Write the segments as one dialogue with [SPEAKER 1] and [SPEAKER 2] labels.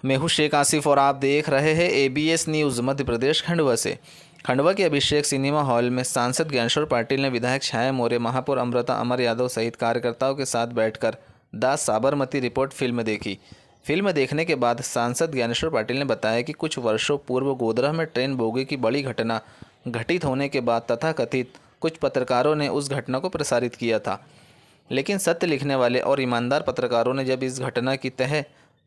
[SPEAKER 1] मैं हूं शेख आसिफ और आप देख रहे हैं ABS न्यूज़ मध्य प्रदेश खंडवा से। खंडवा के अभिषेक सिनेमा हॉल में सांसद ज्ञानेश्वर पाटिल ने विधायक छाया मौर्य, महापौर अमृता अमर यादव सहित कार्यकर्ताओं के साथ बैठकर द साबरमती रिपोर्ट फिल्म देखी। फिल्म देखने के बाद सांसद ज्ञानेश्वर पाटिल ने बताया कि कुछ वर्षों पूर्व गोधरा में ट्रेन बोगी की बड़ी घटना घटित होने के बाद तथाकथित कुछ पत्रकारों ने उस घटना को प्रसारित किया था, लेकिन सत्य लिखने वाले और ईमानदार पत्रकारों ने जब इस घटना की तह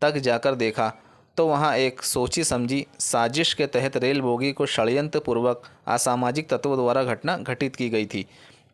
[SPEAKER 1] तक जाकर देखा तो वहां एक सोची समझी साजिश के तहत रेल बोगी को षड्यंत्रपूर्वक असामाजिक तत्वों द्वारा घटना घटित की गई थी,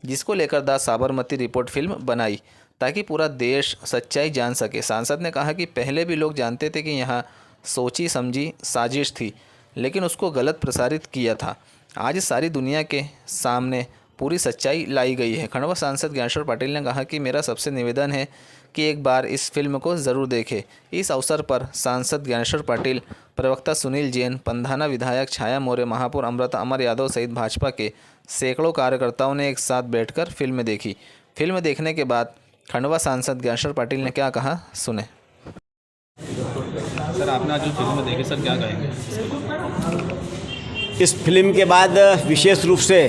[SPEAKER 1] जिसको लेकर द साबरमती रिपोर्ट फिल्म बनाई ताकि पूरा देश सच्चाई जान सके। सांसद ने कहा कि पहले भी लोग जानते थे कि यहाँ सोची समझी साजिश थी, लेकिन उसको गलत प्रसारित किया था। आज सारी दुनिया के सामने पूरी सच्चाई लाई गई है। खंडवा सांसद ज्ञानेश्वर पाटिल ने कहा कि मेरा सबसे निवेदन है कि एक बार इस फिल्म को ज़रूर देखें। इस अवसर पर सांसद ज्ञानेश्वर पाटिल, प्रवक्ता सुनील जैन, पंधाना विधायक छाया मौर्य, महापौर अमृता अमर यादव सहित भाजपा के सैकड़ों कार्यकर्ताओं ने एक साथ बैठकर फिल्म देखी। फिल्म देखने के बाद खंडवा सांसद ज्ञानेश्वर पाटिल ने क्या कहा, सुने।
[SPEAKER 2] सर, आपने आज जो फिल्म देखी, सर क्या कहेंगे?
[SPEAKER 3] इस फिल्म के बाद विशेष रूप से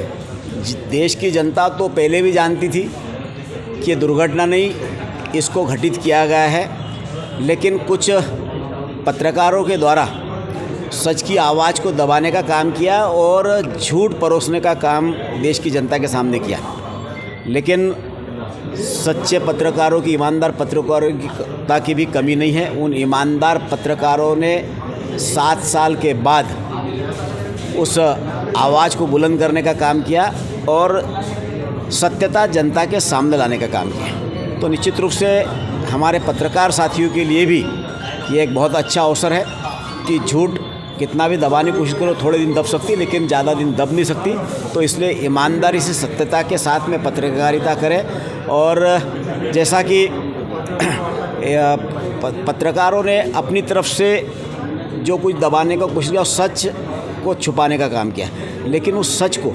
[SPEAKER 3] देश की जनता तो पहले भी जानती थी कि ये दुर्घटना नहीं, इसको घटित किया गया है, लेकिन कुछ पत्रकारों के द्वारा सच की आवाज़ को दबाने का काम किया और झूठ परोसने का काम देश की जनता के सामने किया। लेकिन सच्चे पत्रकारों की, ईमानदार पत्रकारिता की भी कमी नहीं है। उन ईमानदार पत्रकारों ने 7 साल के बाद उस आवाज़ को बुलंद करने का काम किया और सत्यता जनता के सामने लाने का काम किया। तो निश्चित रूप से हमारे पत्रकार साथियों के लिए भी ये एक बहुत अच्छा अवसर है कि झूठ कितना भी दबाने की कोशिश करो, थोड़े दिन दब सकती, लेकिन ज़्यादा दिन दब नहीं सकती। तो इसलिए ईमानदारी से, सत्यता के साथ में पत्रकारिता करें। और जैसा कि पत्रकारों ने अपनी तरफ से जो कुछ दबाने का कोशिश किया, सच को छुपाने का काम किया, लेकिन उस सच को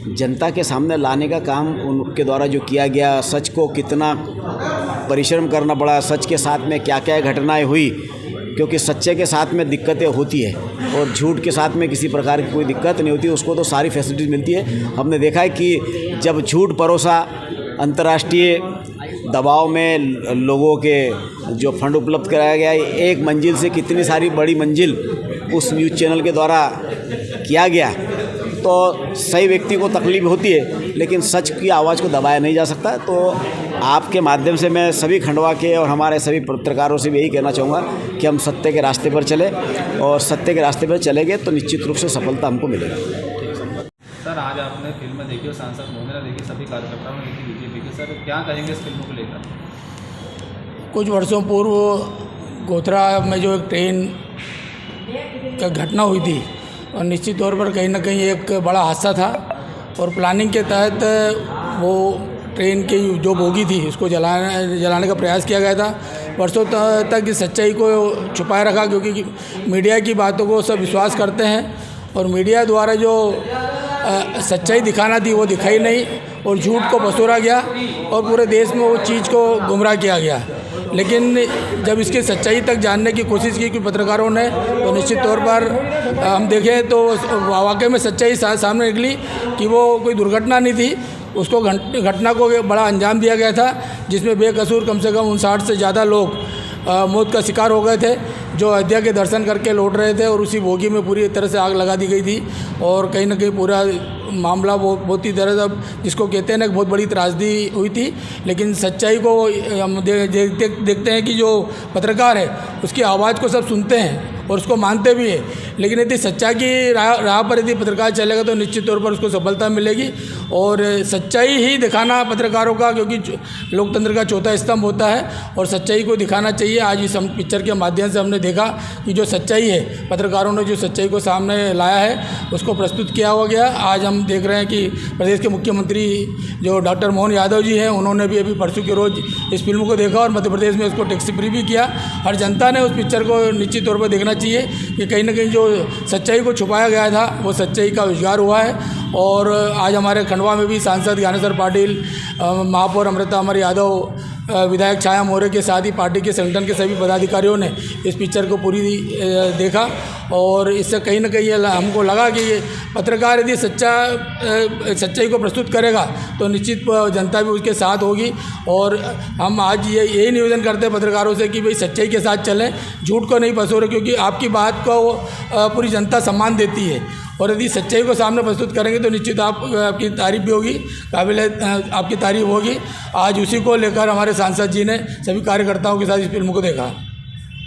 [SPEAKER 3] जनता के सामने लाने का काम उनके द्वारा जो किया गया, सच को कितना परिश्रम करना पड़ा, सच के साथ में क्या क्या घटनाएं हुई, क्योंकि सच्चे के साथ में दिक्कतें होती है और झूठ के साथ में किसी प्रकार की कोई दिक्कत नहीं होती, उसको तो सारी फैसिलिटीज़ मिलती है। हमने देखा है कि जब झूठ परोसा, अंतर्राष्ट्रीय दबाव में लोगों के जो फंड उपलब्ध कराया गया, एक मंजिल से कितनी सारी बड़ी मंजिल उस न्यूज़ चैनल के द्वारा किया गया, तो सही व्यक्ति को तकलीफ होती है, लेकिन सच की आवाज़ को दबाया नहीं जा सकता। तो आपके माध्यम से मैं सभी खंडवा के और हमारे सभी पत्रकारों से भी यही कहना चाहूँगा कि हम सत्य के रास्ते पर चले, और सत्य के रास्ते पर चलेंगे तो निश्चित रूप से सफलता हमको मिलेगी।
[SPEAKER 2] सर, आज आपने फिल्म देखी और सांसद महोदय ने देखी, सभी कार्यकर्ताओं ने देखी, बीजेपी की। सर, क्या कहेंगे इस फिल्म को लेकर?
[SPEAKER 4] कुछ वर्षों पूर्व गोधरा में जो एक ट्रेन का घटना हुई थी, और निश्चित तौर पर कहीं ना कहीं एक बड़ा हादसा था, और प्लानिंग के तहत वो ट्रेन की जो बोगी थी उसको जलाने का प्रयास किया गया था। वर्षों तक इस सच्चाई को छुपाए रखा, क्योंकि मीडिया की बातों को सब विश्वास करते हैं, और मीडिया द्वारा जो सच्चाई दिखाना थी वो दिखाई नहीं, और झूठ को बसोरा गया और पूरे देश में वो चीज़ को गुमराह किया गया। लेकिन जब इसकी सच्चाई तक जानने की कोशिश की कि पत्रकारों ने, तो निश्चित तौर पर हम देखें तो वाकई में सच्चाई सामने निकली कि वो कोई दुर्घटना नहीं थी। उसको घटना को बड़ा अंजाम दिया गया था, जिसमें बेकसूर कम से कम 59 से ज़्यादा लोग मौत का शिकार हो गए थे, जो अयोध्या के दर्शन करके लौट रहे थे, और उसी बोगी में पूरी तरह से आग लगा दी गई थी। और कहीं ना कहीं पूरा मामला वो बहुत ही तरह से, जिसको कहते हैं ना, बहुत बड़ी त्रासदी हुई थी। लेकिन सच्चाई को हम देखते हैं कि जो पत्रकार है उसकी आवाज़ को सब सुनते हैं और उसको मानते भी है, लेकिन यदि सच्चाई की राह पर यदि पत्रकार चलेगा तो निश्चित तौर पर उसको सफलता मिलेगी। और सच्चाई ही दिखाना पत्रकारों का, क्योंकि लोकतंत्र का चौथा स्तंभ होता है, और सच्चाई को दिखाना चाहिए। आज इस पिक्चर के माध्यम से हमने देखा कि जो सच्चाई है, पत्रकारों ने जो सच्चाई को सामने लाया है उसको प्रस्तुत किया हुआ गया। आज हम देख रहे हैं कि प्रदेश के मुख्यमंत्री जो डॉक्टर मोहन यादव जी हैं, उन्होंने भी अभी परसों के रोज़ इस फिल्म को देखा और मध्य प्रदेश में उसको टैक्स फ्री भी किया। हर जनता ने उस पिक्चर को निश्चित तौर पर देखना चाहिए कि कहीं ना कहीं जो सच्चाई को छुपाया गया था वो सच्चाई का उजागर हुआ है। और आज हमारे खंडवा में भी सांसद ज्ञानेश्वर पाटिल, महापौर अमृता अमर यादव, विधायक छाया मौर्य के साथ ही पार्टी के संगठन के सभी पदाधिकारियों ने इस पिक्चर को पूरी देखा और इससे कहीं ना कहीं हमको लगा कि ये पत्रकार यदि सच्चाई को प्रस्तुत करेगा तो निश्चित जनता भी उसके साथ होगी। और हम आज यही निवेदन करते हैं पत्रकारों से कि भाई सच्चाई के साथ चलें, झूठ को नहीं पसोरें, क्योंकि आपकी बात को पूरी जनता सम्मान देती है और यदि सच्चाई को सामने प्रस्तुत करेंगे तो निश्चित आपकी तारीफ भी होगी, आपकी तारीफ होगी। आज उसी को लेकर हमारे सांसद जी ने सभी कार्यकर्ताओं के साथ इस फिल्म को देखा।